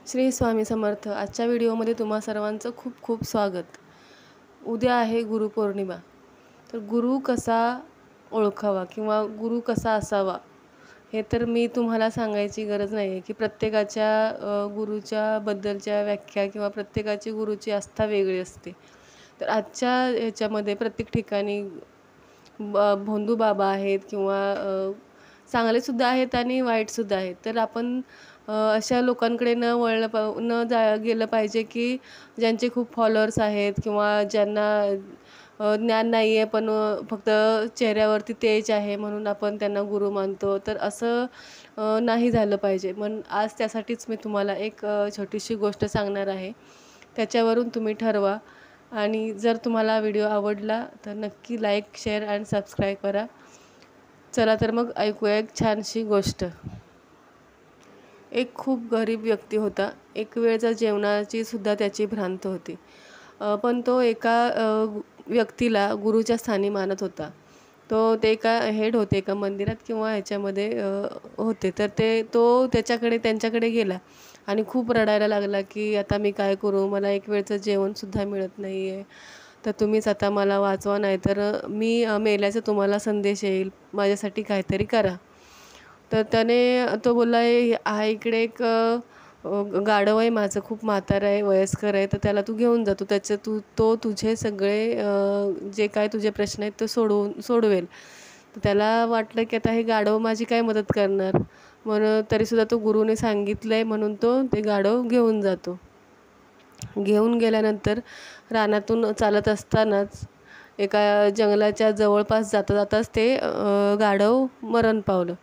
श्री स्वामी समर्थ. आजच्या व्हिडिओमध्ये तुम्हा सर्वांचं खूप खूप स्वागत. उद्या आहे गुरुपौर्णिमा. तर गुरु कसा ओळखावा किंवा गुरु कसा असावा हे तर मी तुम्हाला सांगायची गरज नाही आहे की प्रत्येकाच्या गुरुच्या बद्दलच्या व्याख्या किंवा प्रत्येकाची गुरुची आस्था वेगळी असते. तर आजच्या ह्याच्यामध्ये प्रत्येक ठिकाणी भोंदू बाबा आहेत किंवा चांगलेसुद्धा आहेत आणि वाईटसुद्धा आहेत. तर आपण अशा लोकांकडे न गेलं पाहिजे की ज्यांचे खूप फॉलोअर्स आहेत किंवा ज्यांना ज्ञान नाही आहे पण फक्त चेहऱ्यावरती तेज आहे म्हणून आपण त्यांना गुरु मानतो. तर असं नाही झालं पाहिजे. आज त्यासाठीच मी तुम्हाला एक छोटीशी गोष्ट सांगणार आहे. त्याच्यावरून तुम्ही ठरवा. आणि जर तुम्हाला व्हिडिओ आवडला तर नक्की लाईक, शेअर आणि सबस्क्राईब करा. चला तर मग ऐकूया एक छानशी गोष्ट. एक खूप गरीब व्यक्ती होता. एक वेळचा जेवणाची सुद्धा त्याची भ्रांत होती. पण तो एका व्यक्तीला गुरुच्या स्थानी मानत होता. ते एका हेड होते एका मंदिरात किंवा ह्याच्यामध्ये होते. तर त्यांच्याकडे गेला आणि खूप रडायला लागला की आता मी काय करू, मला एक वेळचं जेवणसुद्धा मिळत नाही आहे. तर तुम्हीच आता मला वाचवा, नाही तर मी मेल्याचा तुम्हाला संदेश येईल, माझ्यासाठी काहीतरी करा. तर तो बोलला, हा इकडे एक गाढव आहे माझं, खूप म्हातारा आहे, वयस्कर आहे, तर त्याला तू घेऊन जा. तो तुझे सगळे जे काय तुझे प्रश्न आहेत ते सोडवेल. तर त्याला वाटलं की आता हे गाढव माझी काय मदत करणार, म्हणून तरीसुद्धा तो गुरुने सांगितलं आहे म्हणून ते गाढव घेऊन जातो. घेऊन गेल्यानंतर रानातून चालत असतानाच एका जंगलाच्या जवळपास जाताच ते गाढव मरण पावलं.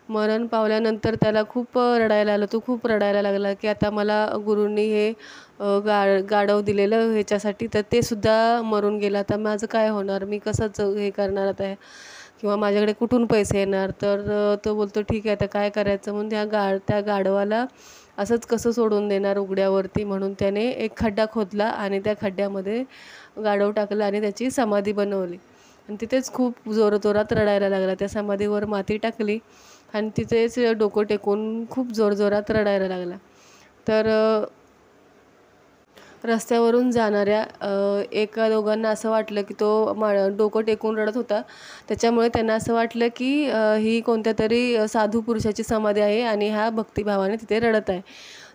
मरण पावल्यानंतर त्याला खूप रडायला आलं. तो खूप रडायला लागला की आता मला गुरूंनी हे गाढव दिलेलं ह्याच्यासाठी, तर ते सुद्धा मरून गेलं. आता माझं काय होणार, मी कसं हे करणार आता किंवा माझ्याकडे कुठून पैसे येणार. तर तो बोलतो ठीक आहे आता काय करायचं, म्हणून त्या गाढवाला असंच कसं सोडून देणार उघड्यावरती, म्हणून त्याने एक खड्डा खोदला आणि त्या खड्ड्यामध्ये गाढव टाकलं आणि त्याची समाधी बनवली. आणि तिथेच खूप जोरजोरात रडायला लागला. त्या समाधीवर माती टाकली आणि तिथेच डोकं टेकून खूप जोरजोरात रडायला लागला. तर रस्त्यावरून जाणाऱ्या एका दोघांना असं वाटलं की तो डोकं टेकून रडत होता, त्याच्यामुळे त्यांना असं वाटलं की ही कोणत्यातरी साधू पुरुषाची समाधी आहे आणि हा भक्तिभावाने तिथे रडत आहे.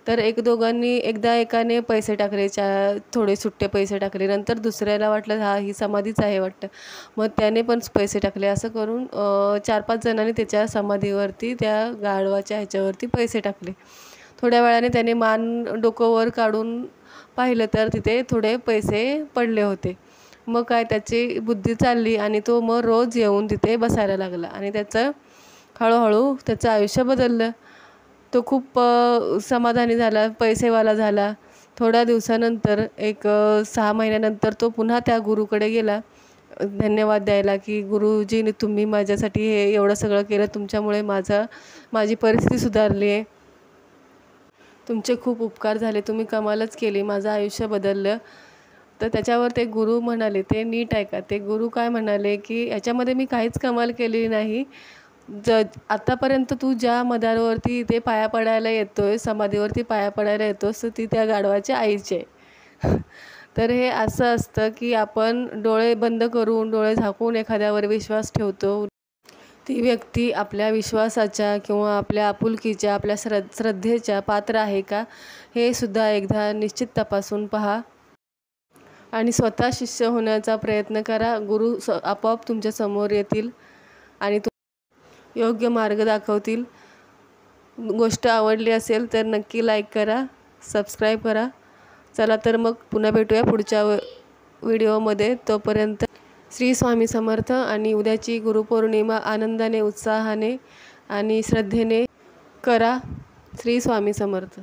तर एकाने पैसे टाकले, थोडे सुट्टे पैसे टाकले. नंतर दुसऱ्याला वाटलं ही समाधीच आहे वाटतं, मग त्याने पण पैसे टाकले. असं करून 4-5 जणांनी त्याच्या समाधीवरती, त्या गाढवाच्या ह्याच्यावरती पैसे टाकले. थोड्या वेळाने त्याने डोकं वर काढून पाहिलं तर तिथे थोडे पैसे पडले होते. मग काय त्याची बुद्धी चालली आणि तो मग रोज येऊन तिथे बसायला लागला आणि हळूहळू त्याचं आयुष्य बदललं. तो खूप समाधानी झाला, पैसेवाला झाला. थोड्या दिवसानंतर 6 महिन्यानंतर तो पुन्हा त्या गुरुकडे गेला धन्यवाद द्यायला की गुरुजी तुम्ही माझ्यासाठी हे एवढं सगळं केलं, तुमच्यामुळे माझी परिस्थिती सुधारली आहे, तुमचे खूप उपकार झाले, तुम्ही कमालच केली, माझं आयुष्य बदललं. तर त्याच्यावर ते गुरु म्हणाले, ते नीट ऐका, ते गुरु काय म्हणाले की याच्यामध्ये मी काहीच कमाल केलेली नाही. आतापर्यंत तू ज्या मदारावरती इथे पाया पडायला येतोय, समाधीवरती पाया पडायला येतोस, तर ती त्या गाढवाच्या आईची आहे. तर हे असं असतं की आपण डोळे बंद करून, डोळे झाकून एखाद्यावर विश्वास ठेवतो. ती व्यक्ती आपल्या विश्वासाच्या किंवा आपल्या आपुलकीच्या, आपल्या श्रद्धेच्या पात्र आहे का, हे सुद्धा एकदा निश्चित तपासून पहा आणि स्वतः शिष्य होण्याचा प्रयत्न करा. गुरु आपोआप तुमच्या समोर येतील आणि योग्य मार्ग दाखवतील. गोष्ट आवडली असेल तर नक्की लाईक करा, सबस्क्राईब करा. चला तर मग पुन्हा भेटूया पुढच्या व्हिडिओमध्ये. तोपर्यंत श्री स्वामी समर्थ. आणि उद्याची गुरुपौर्णिमा आनंदाने, उत्साहाने आणि श्रद्धेने करा. श्री स्वामी समर्थ.